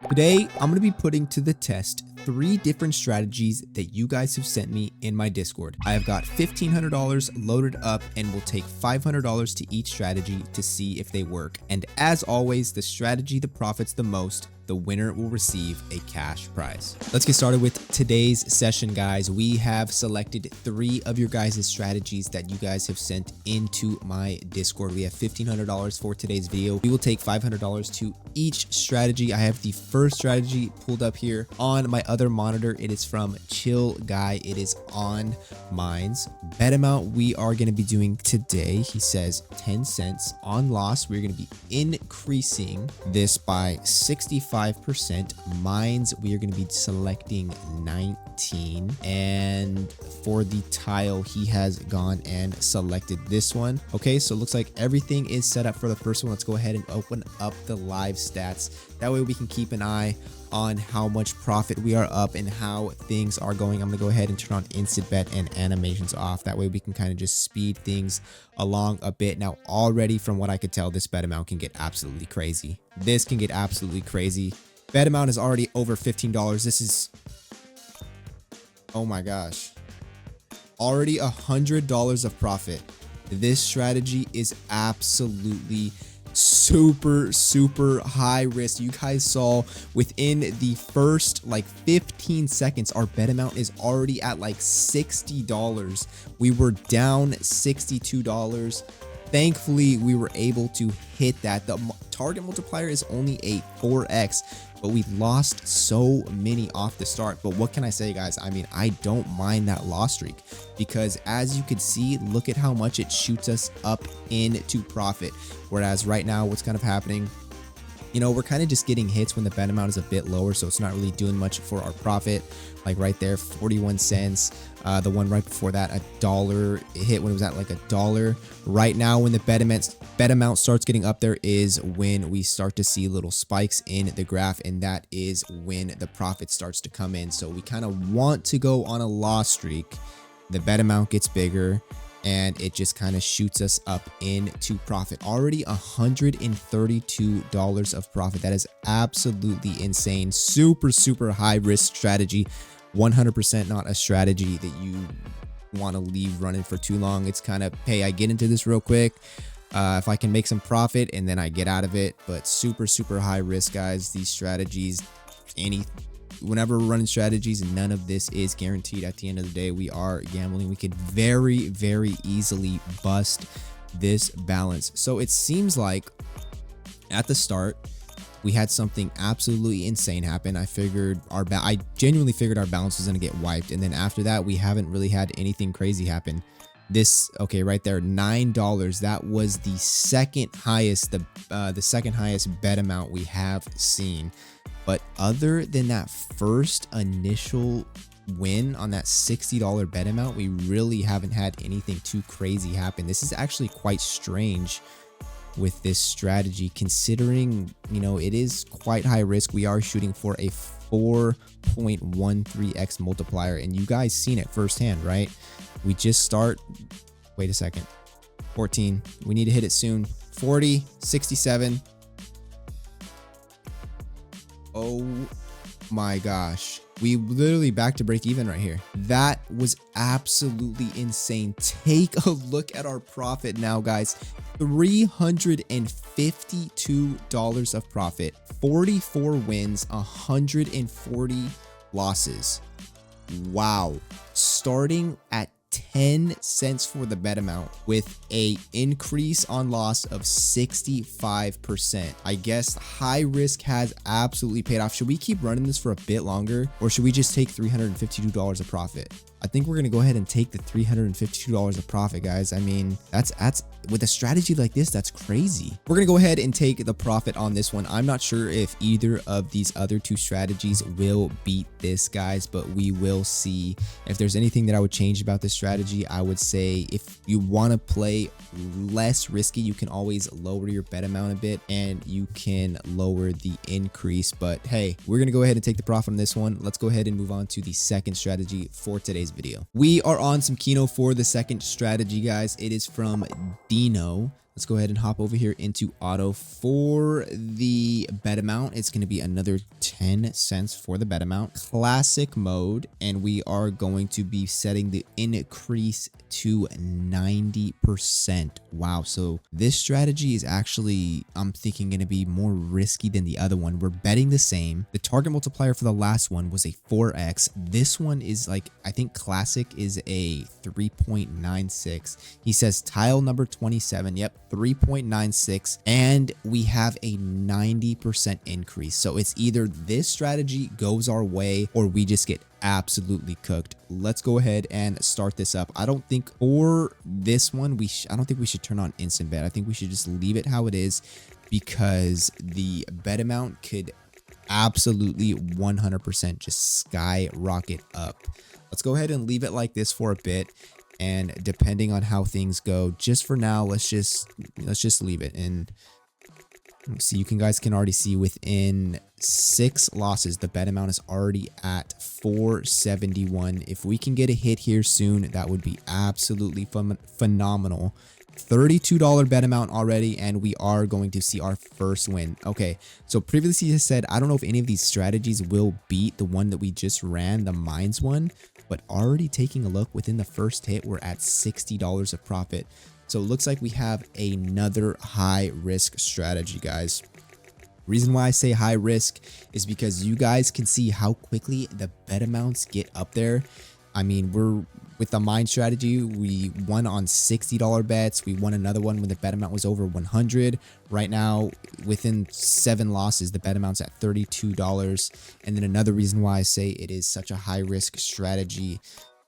Today, I'm going to be putting to the test 3 different strategies that you guys have sent me in my Discord. I have got $1,500 loaded up and will take $500 to each strategy to see if they work. And as always, the strategy that profits the most, the winner will receive a cash prize. Let's get started with today's session, guys. We have selected 3 of your guys' strategies that you guys have sent into my Discord. We have $1,500 for today's video. We will take $500 to each strategy. I have the first strategy pulled up here on my other monitor. It is from Chill Guy. It is on mines. Bet amount we are going to be doing today, he says 10 cents. On loss, we're going to be increasing this by 65%. Mines, we are going to be selecting 19. And for the tile, he has gone and selected this one. Okay, so it looks like everything is set up for the first one. Let's go ahead and open up the live stats. That way we can keep an eye on how much profit we are up and how things are going. I'm gonna go ahead and turn on instant bet and animations off. That way we can kind of just speed things along a bit. Now already from what I could tell, this bet amount can get absolutely crazy. This can get absolutely crazy. Bet amount is already over $15. This is, oh my gosh, already $100 of profit. This strategy is absolutely super high risk. You guys saw within the first like 15 seconds our bet amount is already at like $60. We were down $62. Thankfully we were able to hit that. The target multiplier is only a 4x, but we lost so many off the start. But what can I say, guys? I mean, I don't mind that loss streak, because as you can see, look at how much it shoots us up into profit. Whereas right now what's kind of happening, you know, we're kind of just getting hits when the bet amount is a bit lower, so it's not really doing much for our profit. Like right there, 41 cents. The one right before that, $1 hit when it was at like $1. Right now, when the bet amount starts getting up there is when we start to see little spikes in the graph, and that is when the profit starts to come in. So we kind of want to go on a loss streak. The bet amount gets bigger and it just kind of shoots us up into profit. Already $132 of profit. That is absolutely insane. Super high risk strategy. 100% not a strategy that you want to leave running for too long. It's kind of, hey, I get into this real quick. If I can make some profit and then I get out of it. But super high risk, guys. These strategies, whenever we're running strategies, none of this is guaranteed. At the end of the day, we are gambling. We could very easily bust this balance. So it seems like at the start we had something absolutely insane happen. I genuinely figured our balance was going to get wiped, and then after that we haven't really had anything crazy happen. This, okay, right there, $9, that was the second highest bet amount we have seen. But other than that first initial win on that $60 bet amount, we really haven't had anything too crazy happen. This is actually quite strange with this strategy, considering, you know, it is quite high risk. We are shooting for a 4.13x multiplier, and you guys seen it firsthand, right? We just start, wait a second, 14, we need to hit it soon. 40, 67. Oh my gosh, we literally back to break even right here. That was absolutely insane. Take a look at our profit now, guys. $352 of profit, 44 wins, 140 losses. Wow. Starting at 10 cents for the bet amount with a increase on loss of 65%. I guess high risk has absolutely paid off. Should we keep running this for a bit longer, or should we just take $352 of profit? I think we're going to go ahead and take the $352 of profit, guys. I mean, that's with a strategy like this, that's crazy. We're going to go ahead and take the profit on this one. I'm not sure if either of these other 2 strategies will beat this, guys, but we will see. If there's anything that I would change about this strategy, I would say if you want to play less risky, you can always lower your bet amount a bit and you can lower the increase. But hey, we're going to go ahead and take the profit on this one. Let's go ahead and move on to the second strategy for today's video. We are on some Kino for the second strategy, guys. It is from Kino. Let's go ahead and hop over here into auto. For the bet amount, it's going to be another 10 cents for the bet amount. Classic mode, and we are going to be setting the increase to 90%. Wow, so this strategy is actually, I'm thinking, going to be more risky than the other one. We're betting the same. The target multiplier for the last one was a 4x. This one is like, I think classic is a 3.96. He says tile number 27. Yep, 3.96, and we have a 90% increase. So it's either this strategy goes our way or we just get absolutely cooked. Let's go ahead and start this up. I don't think for this one I don't think we should turn on instant bet. I think we should just leave it how it is, because the bet amount could absolutely 100% just skyrocket up. Let's go ahead and leave it like this for a bit, and depending on how things go, just for now, let's just leave it. And see, you guys can already see within 6 losses, the bet amount is already at 471. If we can get a hit here soon, that would be absolutely phenomenal. $32 bet amount already, and we are going to see our first win. Okay, so previously I said I don't know if any of these strategies will beat the one that we just ran, the mines one, but already taking a look, within the first hit we're at $60 of profit. So it looks like we have another high risk strategy, guys. Reason why I say high risk is because you guys can see how quickly the bet amounts get up there. I mean, with the mine strategy, we won on $60 bets. We won another one when the bet amount was over 100. Right now, within 7 losses, the bet amount's at $32. And then another reason why I say it is such a high risk strategy,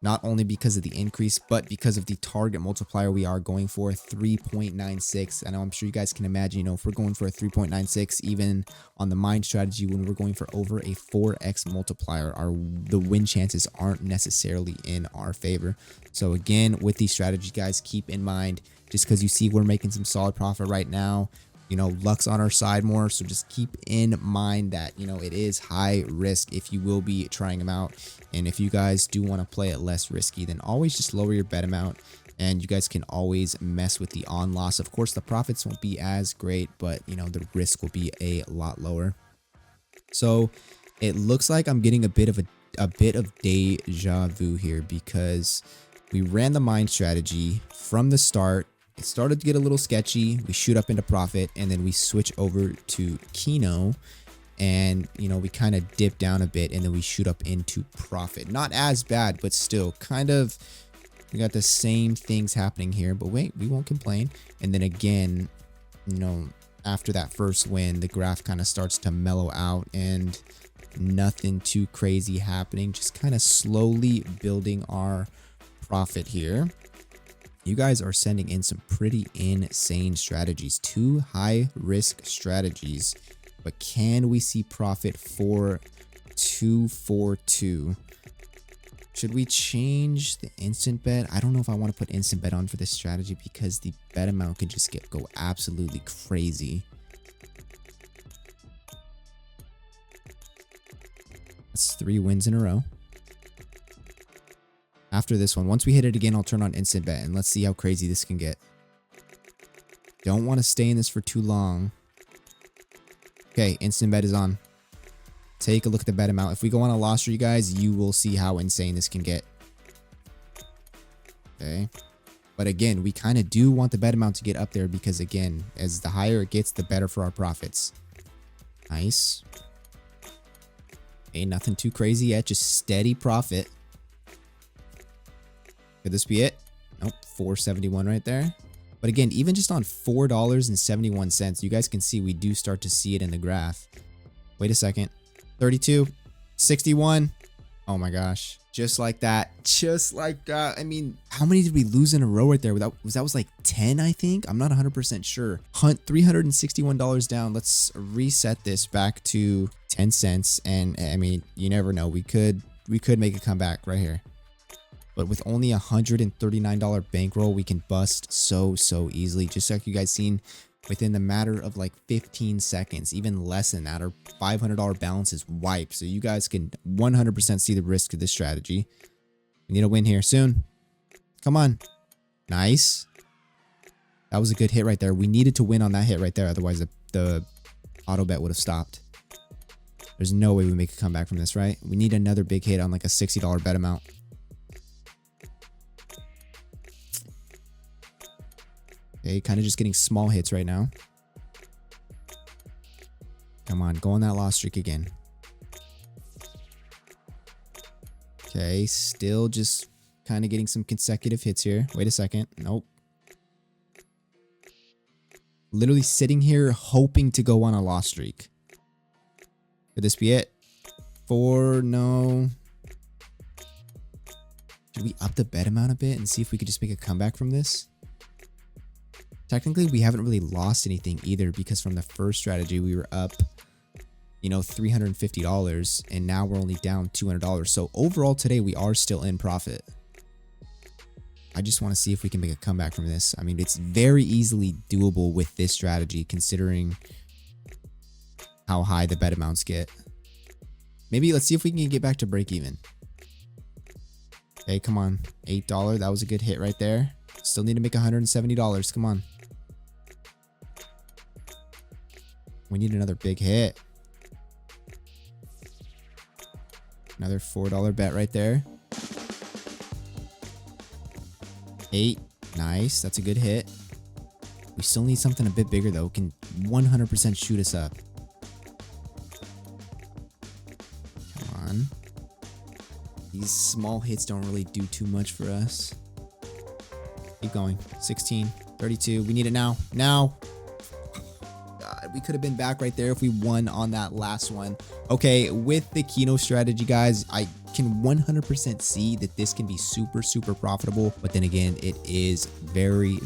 not only because of the increase, but because of the target multiplier we are going for, 3.96. I know, I'm sure you guys can imagine, you know, if we're going for a 3.96, even on the mine strategy, when we're going for over a 4x multiplier, the win chances aren't necessarily in our favor. So again, with these strategies, guys, keep in mind, just because you see we're making some solid profit right now, you know, luck's on our side more. So just keep in mind that, you know, it is high risk if you will be trying them out. And if you guys do want to play it less risky, then always just lower your bet amount, and you guys can always mess with the on loss. Of course, the profits won't be as great, but you know, the risk will be a lot lower. So it looks like I'm getting a bit of deja vu here, because we ran the mine strategy from the start. It started to get a little sketchy. We shoot up into profit, and then we switch over to Kino, and you know, we kind of dip down a bit, and then we shoot up into profit. Not as bad, but still kind of, we got the same things happening here. But wait, we won't complain. And then again, you know, after that first win, the graph kind of starts to mellow out, and nothing too crazy happening, just kind of slowly building our profit here. You guys are sending in some pretty insane strategies, 2 high risk strategies, but can we see profit for 242? Should we change the instant bet? I don't know if I want to put instant bet on for this strategy, because the bet amount can just go absolutely crazy. That's 3 wins in a row. After this one, once we hit it again, I'll turn on instant bet, and let's see how crazy this can get. Don't want to stay in this for too long. Okay, instant bet is on. Take a look at the bet amount. If we go on a loss for you guys, you will see how insane this can get. Okay. But again, we kind of do want the bet amount to get up there, because again, as the higher it gets, the better for our profits. Nice. Okay, nothing too crazy yet, just steady profit. Could this be it? Nope, 471 right there. But again, even just on $4.71, you guys can see we do start to see it in the graph. Wait a second. 32, 61. Oh my gosh. Just like that. Just like that. I mean, how many did we lose in a row right there? That was like 10, I think. I'm not 100% sure. $361 down. Let's reset this back to 10 cents. And I mean, you never know. We could make a comeback right here. But with only a $139 bankroll, we can bust so easily. Just like you guys seen, within the matter of like 15 seconds, even less than that, our $500 balance is wiped. So you guys can 100% see the risk of this strategy. We need a win here soon. Come on. Nice. That was a good hit right there. We needed to win on that hit right there. Otherwise, the auto bet would have stopped. There's no way we make a comeback from this, right? We need another big hit on like a $60 bet amount. Okay, kind of just getting small hits right now. Come on, go on that loss streak again. Okay, still just kind of getting some consecutive hits here. Wait a second. Nope. Literally sitting here hoping to go on a loss streak. Could this be it? 4, no. Should we up the bet amount a bit and see if we could just make a comeback from this? Technically, we haven't really lost anything either because from the first strategy, we were up, you know, $350 and now we're only down $200. So overall today, we are still in profit. I just want to see if we can make a comeback from this. I mean, it's very easily doable with this strategy considering how high the bet amounts get. Maybe let's see if we can get back to break even. Okay, come on. $8. That was a good hit right there. Still need to make $170. Come on. We need another big hit. Another $4 bet right there. 8. Nice. That's a good hit. We still need something a bit bigger though. Can 100% shoot us up. Come on. These small hits don't really do too much for us. Keep going. 16, 32. We need it now. Now. God, we could have been back right there if we won on that last one. Okay, with the Kino strategy, guys, I can 100% see that this can be super profitable, but then again, it is very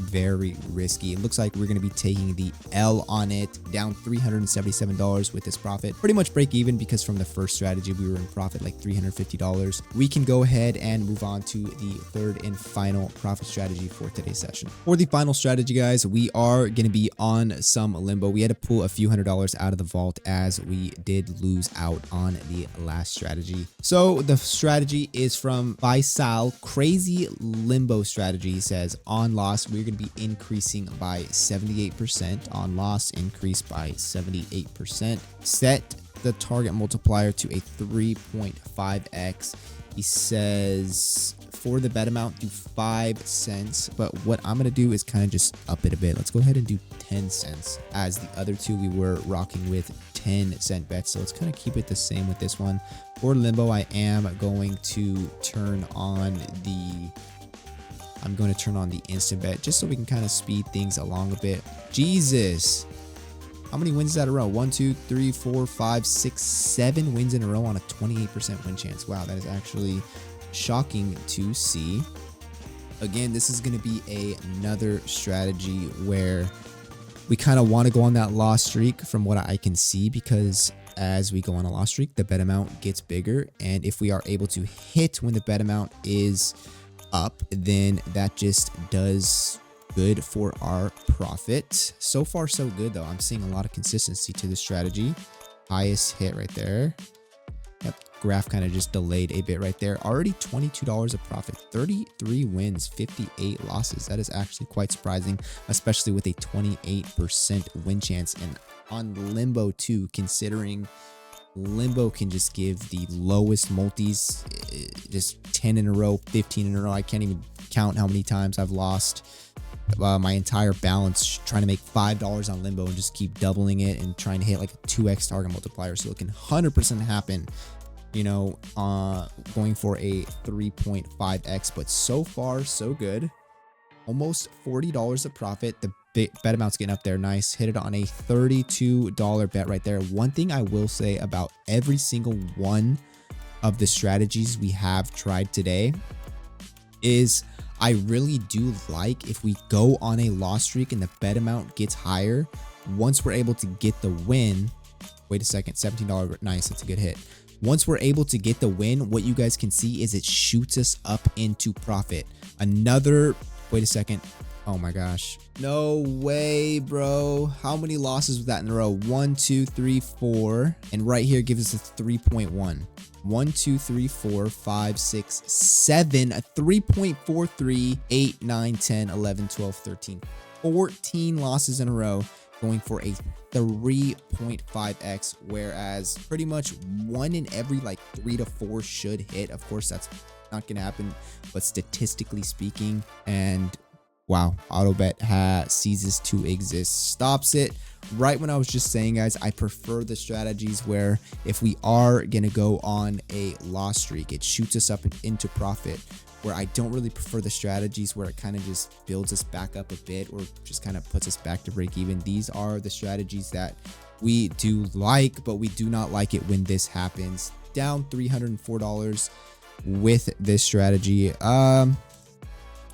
risky. It looks like we're going to be taking the L on it, down $377 with this profit. Pretty much break even because from the first strategy we were in profit like $350. We can go ahead and move on to the third and final profit strategy for today's session. For the final strategy, guys, we are going to be on some Limbo. We had to pull a few $100s out of the vault as we did lose out on the last strategy. So the strategy is from Faisal. Crazy Limbo strategy. He says on loss we're going to be increasing by 78%. On loss increase by 78%. Set the target multiplier to a 3.5x. He says for the bet amount do 5 cents, but what I'm gonna do is kind of just up it a bit. Let's go ahead and do 10 cents as the other two we were rocking with 10-cent bets. So let's kind of keep it the same with this one. For Limbo, I am going to turn on the instant bet just so we can kind of speed things along a bit. Jesus. How many wins is that in a row? 1, 2, 3, 4, 5, 6, 7 wins in a row on a 28% win chance. Wow, that is actually shocking to see. Again, this is going to be another strategy where we kind of want to go on that loss streak from what I can see, because as we go on a loss streak, the bet amount gets bigger. And if we are able to hit when the bet amount is up, then that just does good for our profit. So far, so good, though. I'm seeing a lot of consistency to this strategy. Highest hit right there. Yep, graph kind of just delayed a bit right there. Already $22 of profit, 33 wins, 58 losses. That is actually quite surprising, especially with a 28% win chance. And on Limbo too, considering Limbo can just give the lowest multis, just 10 in a row, 15 in a row. I can't even count how many times I've lost my entire balance trying to make $5 on Limbo and just keep doubling it and trying to hit like a 2x target multiplier. So it can 100% happen, you know, going for a 3.5x. But so far, so good. Almost $40 of profit. The bet amount's getting up there. Nice. Hit it on a $32 bet right there. One thing I will say about every single one of the strategies we have tried today is I really do like if we go on a loss streak and the bet amount gets higher, once we're able to get the win. Wait a second, $17. Nice, that's a good hit. Once we're able to get the win, what you guys can see is it shoots us up into profit. Another, wait a second. Oh my gosh. No way, bro. How many losses was that in a row? 1, 2, 3, 4. And right here gives us a 3.1. 1, 2, 3, 4, 5, 6, 7, a 3.43, 8, 9, 10, 11, 12, 13, 14 losses in a row, going for a 3.5x, whereas pretty much one in every like 3 to 4 should hit. Of course, that's not gonna happen, but statistically speaking, and wow, AutoBet ceases to exist, stops it right when I was just saying, guys. I prefer the strategies where if we are gonna go on a loss streak, it shoots us up into profit, where I don't really prefer the strategies where it kind of just builds us back up a bit or just kind of puts us back to break even. These are the strategies that we do like, but we do not like it when this happens. Down $304 with this strategy.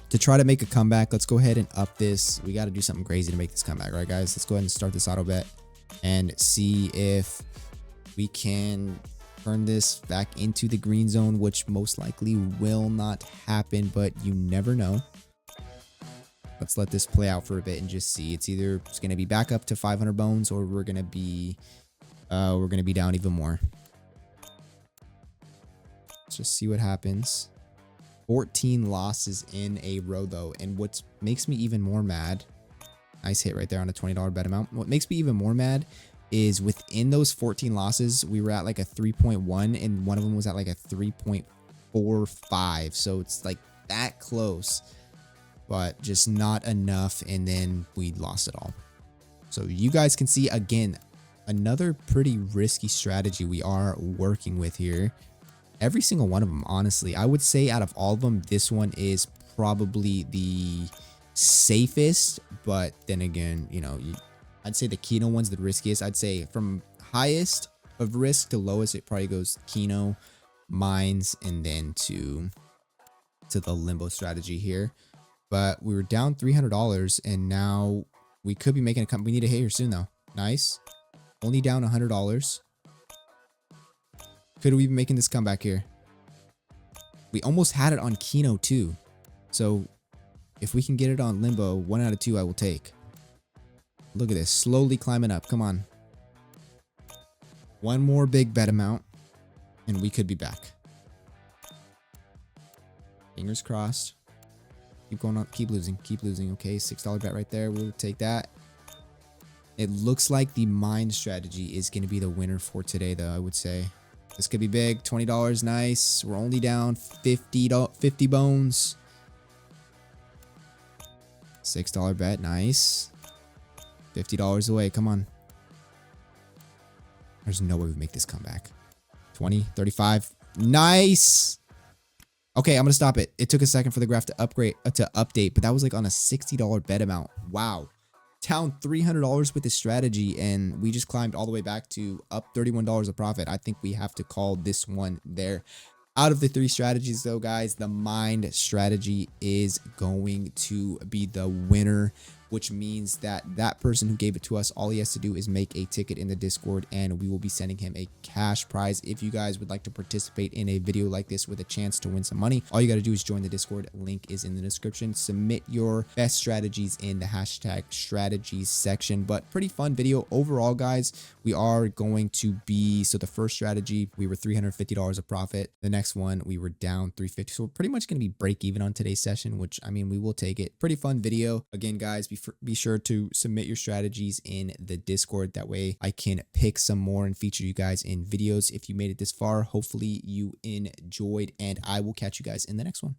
To try to make a comeback, let's go ahead and up this. We got to do something crazy to make this comeback, right, guys? Let's go ahead and start this auto bet and see if we can turn this back into the green zone, which most likely will not happen, but you never know. Let's let this play out for a bit and just see. It's either it's going to be back up to 500 bones, or we're going to be down even more. Let's just see what happens. 14 losses in a row though, and what makes me even more mad, nice hit right there on a $20 bet amount. What makes me even more mad is within those 14 losses, we were at like a 3.1 and one of them was at like a 3.45. So it's like that close, but just not enough. And then we lost it all. So you guys can see, again, another pretty risky strategy we are working with here. Every single one of them, honestly, I would say out of all of them, this one is probably the safest. But then again, you know, I'd say the Kino one's the riskiest. I'd say from highest of risk to lowest, it probably goes Kino, Mines, and then to the Limbo strategy here. But we were down $300, and now we could be making a comeback. We need a hit here soon, though. Nice. Only down $100. Could we be making this comeback here? We almost had it on Kino too. So if we can get it on Limbo, 1 out of 2 I will take. Look at this, slowly climbing up. Come on. One more big bet amount and we could be back. Fingers crossed. Keep going on, keep losing, keep losing. Okay, $6 bet right there. We'll take that. It looks like the mine strategy is going to be the winner for today, though, I would say. This could be big. $20, nice. We're only down 50 bones. $6 bet, nice. $50 away, come on. There's no way we make this comeback. 20, 35, nice. Okay, I'm gonna stop it. It took a second for the graph to update, but that was like on a $60 bet amount. Wow. Down $300 with this strategy, and we just climbed all the way back to up $31 of profit. I think we have to call this one there. Out of the 3 strategies though, guys, the mind strategy is going to be the winner, which means that that person who gave it to us, all he has to do is make a ticket in the Discord and we will be sending him a cash prize. If you guys would like to participate in a video like this with a chance to win some money, all you got to do is join the Discord. Link is in the description. Submit your best strategies in the hashtag strategies section. But pretty fun video overall, guys. We are going to be, so the first strategy, we were $350 of profit. The next one, we were down $350. So we're pretty much going to be break even on today's session, which I mean, we will take it. Pretty fun video. Again, guys, be sure to submit your strategies in the Discord. That way I can pick some more and feature you guys in videos. If you made it this far, hopefully you enjoyed, and I will catch you guys in the next one.